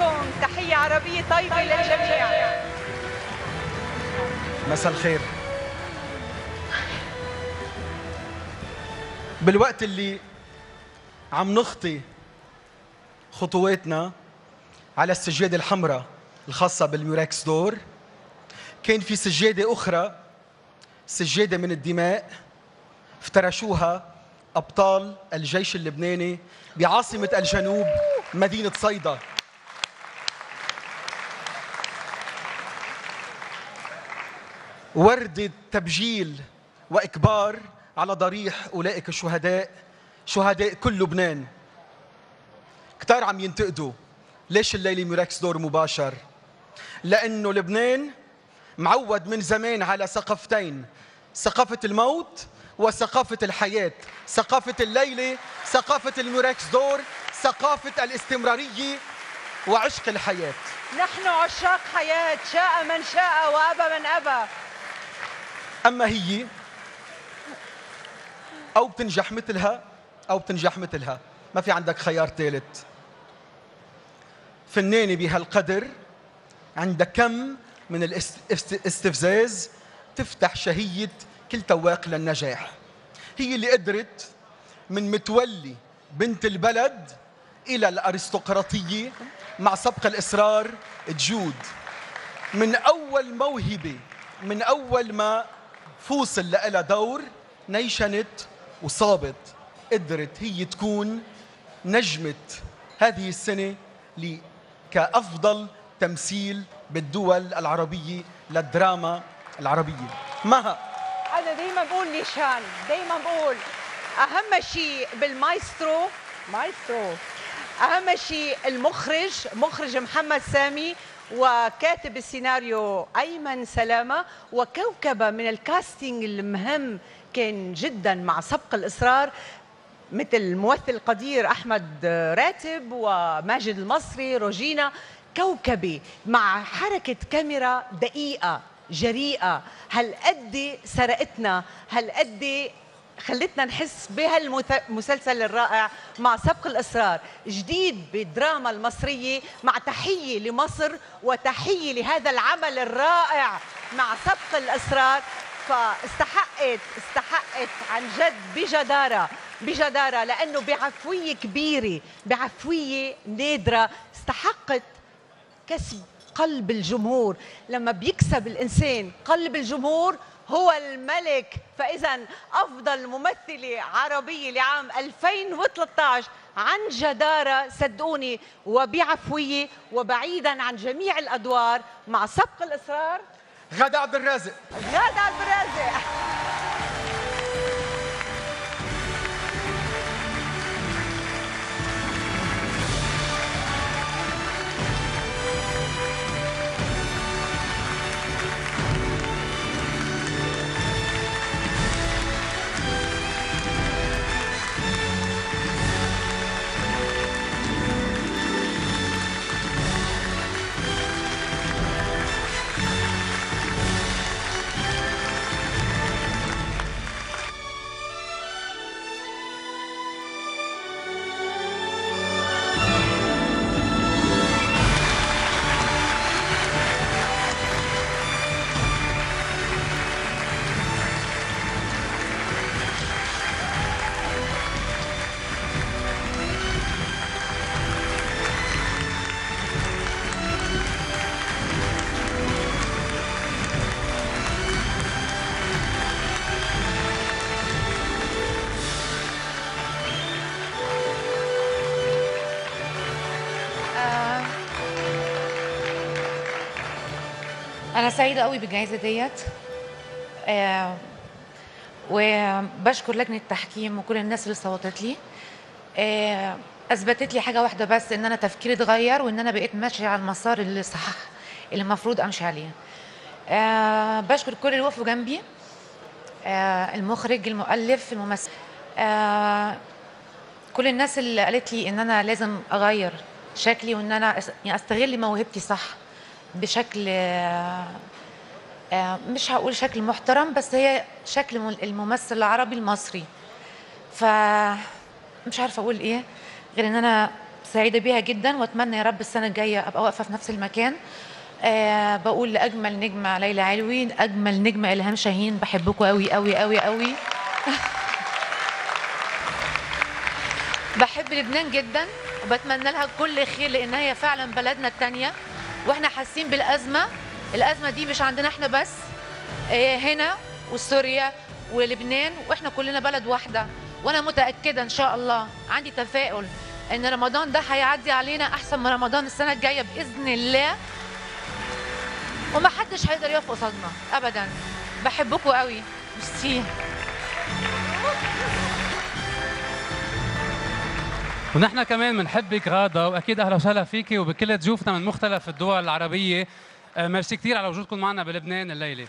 لكم تحية عربية طيبة للجميع. مساء الخير. بالوقت اللي عم نخطي خطواتنا على السجادة الحمراء الخاصة بالميراكس دور، كان في سجادة أخرى، سجادة من الدماء افترشوها أبطال الجيش اللبناني بعاصمة الجنوب مدينة صيدا. وردة تبجيل وإكبار على ضريح أولئك الشهداء، شهداء كل لبنان. كتار عم ينتقدوا ليش الليلة ميراكس دور مباشر؟ لأنه لبنان معود من زمان على ثقافتين، ثقافة الموت وثقافة الحياة. ثقافة الليلة، ثقافة الميراكس دور، ثقافة الاستمرارية وعشق الحياة. نحن عشاق حياة، شاء من شاء وأبى من أبى. أما هي أو بتنجح مثلها أو بتنجح مثلها، ما في عندك خيار ثالث. فنانة بهالقدر عندها كم من الاستفزاز تفتح شهية كل تواق للنجاح. هي اللي قدرت من متولي بنت البلد إلى الأرستقراطية مع سبق الإصرار تجود. من أول موهبة، من أول ما فوصل لها دور نيشنت وصابت، قدرت هي تكون نجمة هذه السنة كأفضل تمثيل بالدول العربية للدراما العربية. مها، أنا دايما بقول نيشان، دايما بقول أهم شيء بالمايسترو، أهم شيء مخرج محمد سامي، وكاتب السيناريو أيمن سلامة، وكوكبة من الكاستينج المهم كان جدا مع سبق الإصرار، مثل الممثل القدير أحمد راتب وماجد المصري، روجينا. كوكبة مع حركة كاميرا دقيقة جريئة، هالقد سرقتنا، هالقد خلتنا نحس بهالمسلسل الرائع مع سبق الإصرار. جديد بالدراما المصرية، مع تحية لمصر وتحية لهذا العمل الرائع مع سبق الإصرار. استحقت عن جد بجدارة، لأنه بعفوية كبيرة، بعفوية نادرة، استحقت كسب قلب الجمهور. لما بيكسب الإنسان قلب الجمهور هو الملك. فإذا أفضل ممثلة عربية لعام 2013 عن جدارة، صدقوني، وبعفوية، وبعيدا عن جميع الأدوار، مع سبق الإصرار، غادة عبد الرازق. غادة عبد الرازق. أنا سعيدة قوي بالجائزة ديت، وبشكر لجنة التحكيم وكل الناس اللي صوتت لي. أثبتت لي حاجة واحدة بس، إن أنا تفكيري اتغير، وإن أنا بقيت ماشية على المسار اللي صح، اللي المفروض أمشي عليه. بشكر كل اللي وقفوا جنبي، المخرج، المؤلف، الممثل، كل الناس اللي قالت لي إن أنا لازم أغير شكلي، وإن أنا أستغل موهبتي صح بشكل، مش هقول شكل محترم، بس هي شكل الممثل العربي المصري. فمش عارفه اقول ايه غير ان انا سعيده بيها جدا، واتمنى يا رب السنه الجايه ابقى واقفه في نفس المكان. بقول لاجمل نجمه ليلى علوي، اجمل نجمه الهام شاهين، بحبكم قوي قوي قوي قوي. بحب لبنان جدا وبتمنى لها كل خير، لان هي فعلا بلدنا الثانيه، واحنا حاسين بالازمه. الازمه دي مش عندنا احنا بس، هنا وسوريا ولبنان، واحنا كلنا بلد واحده. وانا متاكده ان شاء الله، عندي تفاؤل ان رمضان ده هيعدي علينا احسن من رمضان السنه الجايه باذن الله، وما حدش هيقدر يقف قصادنا ابدا. بحبكم قوي. ميرسي. ونحن كمان بنحبك غاده، واكيد اهلا وسهلا فيكي وبكل ضيوفنا من مختلف الدول العربيه. ميرسي كثير على وجودكم معنا بلبنان الليله.